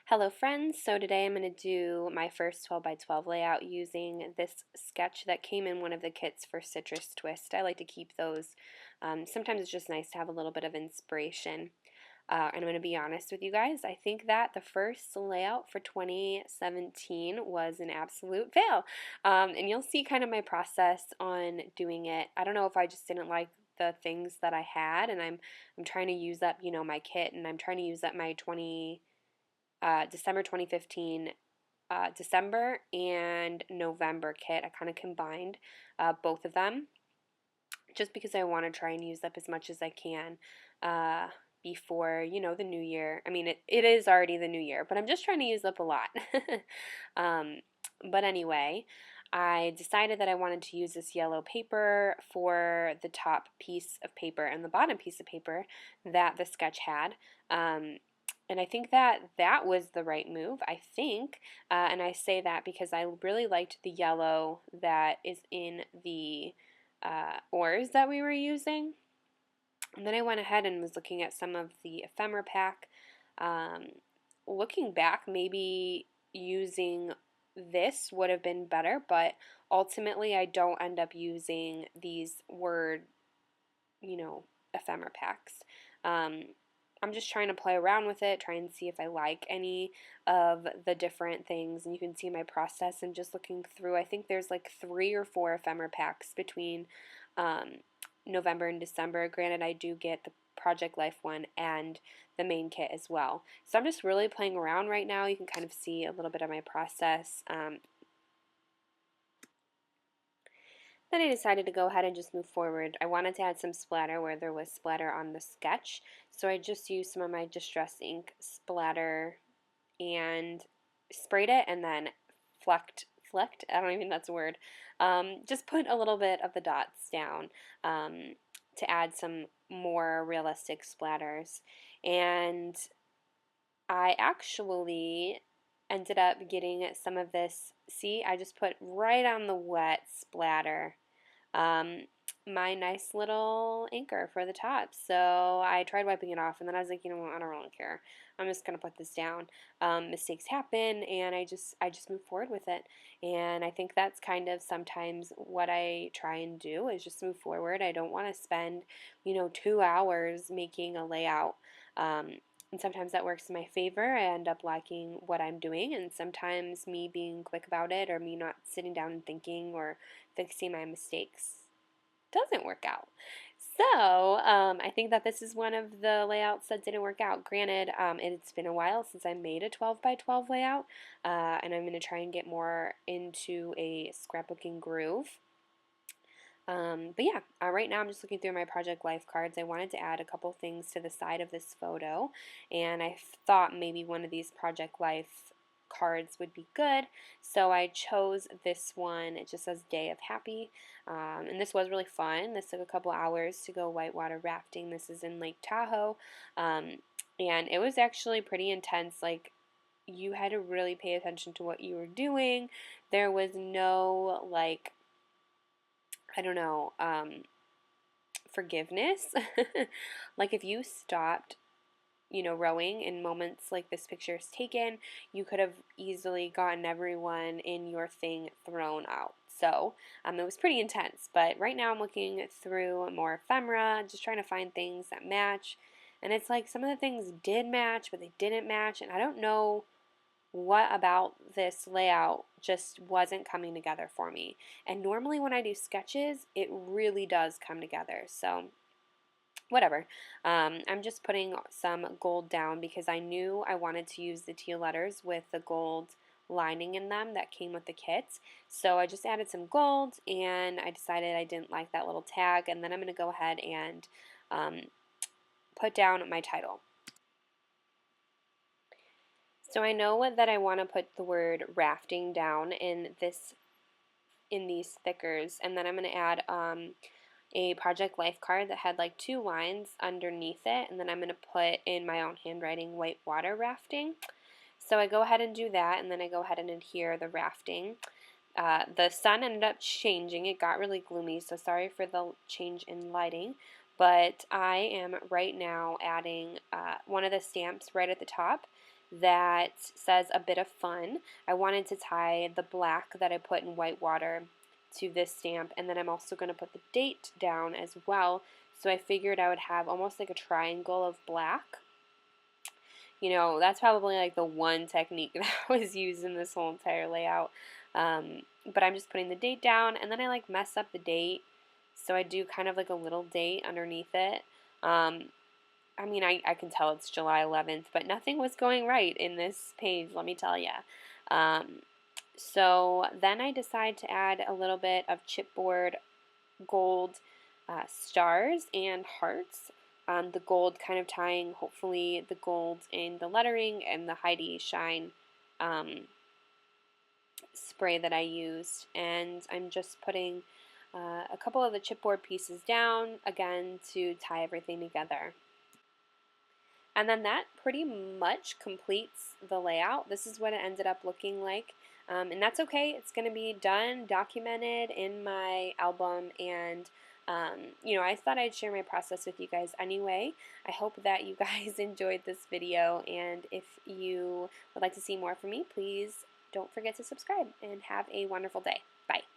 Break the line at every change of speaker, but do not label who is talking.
Hello friends, so today I'm going to do my first 12 by 12 layout using this sketch that came in one of the kits for Citrus Twist. I like to keep those. Sometimes it's just nice to have a little bit of inspiration. And I'm going to be honest with you guys, I think that the first layout for 2017 was an absolute fail. And you'll see kind of my process on doing it. I don't know if I just didn't like the things that I had, and I'm trying to use up, my kit, and I'm trying to use up my December 2015 December and November kit. I kind of combined both of them just because I want to try and use up as much as I can before, the new year. I mean, it is already the new year, but I'm just trying to use up a lot. um, but anyway, I decided that I wanted to use this yellow paper for the top piece of paper and the bottom piece of paper that the sketch had. And I think that that was the right move, I think. And I say that because I really liked the yellow that is in the ores that we were using. And then I went ahead and was looking at some of the ephemera pack. Looking back, maybe using this would have been better, but ultimately I don't end up using these word, ephemera packs. I'm just trying to play around with it, try and see if I like any of the different things. And you can see my process and just looking through. I think there's like 3 or 4 ephemera packs between November and December. Granted, I do get the Project Life one and the main kit as well. So I'm just really playing around right now. You can kind of see a little bit of my process. Then I decided to go ahead and just move forward. I wanted to add some splatter where there was splatter on the sketch, so I just used some of my Distress ink splatter and sprayed it and then flecked, I don't even think that's a word, just put a little bit of the dots down to add some more realistic splatters. And I actually ended up getting some of this, see, I just put right on the wet splatter um, my nice little anchor for the top. So I tried wiping it off, and then I was like, you know what, I don't really care. I'm just gonna put this down. Mistakes happen, and I just move forward with it. And I think that's kind of sometimes what I try and do is just move forward. I don't want to spend 2 hours making a layout. And sometimes that works in my favor. I end up liking what I'm doing, and sometimes me being quick about it or me not sitting down and thinking or fixing my mistakes doesn't work out. So I think that this is one of the layouts that didn't work out. Granted, it's been a while since I made a 12 by 12 layout, and I'm going to try and get more into a scrapbooking groove. But yeah, right now I'm just looking through my Project Life cards. I wanted to add a couple things to the side of this photo, and I thought maybe one of these Project Life cards would be good, so I chose this one. It just says Day of Happy, and this was really fun. This took a couple hours to go whitewater rafting. This is in Lake Tahoe, and it was actually pretty intense. Like, you had to really pay attention to what you were doing. There was no, like, I don't know, forgiveness. Like, if you stopped, rowing in moments like this picture is taken, you could have easily gotten everyone in your thing thrown out. So it was pretty intense. But right now I'm looking through more ephemera, just trying to find things that match. And it's like some of the things did match, but they didn't match. And I don't know what about this layout just wasn't coming together for me. And normally when I do sketches, it really does come together. So whatever. I'm just putting some gold down because I knew I wanted to use the teal letters with the gold lining in them that came with the kit. So I just added some gold, and I decided I didn't like that little tag, and then I'm going to go ahead and put down my title. So I know that I want to put the word rafting down in these stickers, and then I'm going to add a Project Life card that had like 2 lines underneath it, and then I'm going to put in my own handwriting whitewater rafting. So I go ahead and do that, and then I go ahead and adhere the rafting. The sun ended up changing. It got really gloomy, so sorry for the change in lighting. but I am right now adding one of the stamps right at the top that says a bit of fun. I wanted to tie the black that I put in white water to this stamp, and then I'm also going to put the date down as well. So I figured I would have almost like a triangle of black. You know, that's probably like the one technique that was used in this whole entire layout. But I'm just putting the date down, and then I like mess up the date, so I do kind of like a little date underneath it. Um, I mean, I can tell it's July 11th, but nothing was going right in this page, let me tell you. Um, so then I decide to add a little bit of chipboard gold stars and hearts. The gold kind of tying, hopefully, the gold in the lettering and the Heidi Shine um, spray that I used. And I'm just putting a couple of the chipboard pieces down, again, to tie everything together. And then that pretty much completes the layout. This is what it ended up looking like. And that's okay. It's going to be done, documented in my album, and you know, I thought I'd share my process with you guys anyway. I hope that you guys enjoyed this video, and if you would like to see more from me, please don't forget to subscribe, and have a wonderful day. Bye.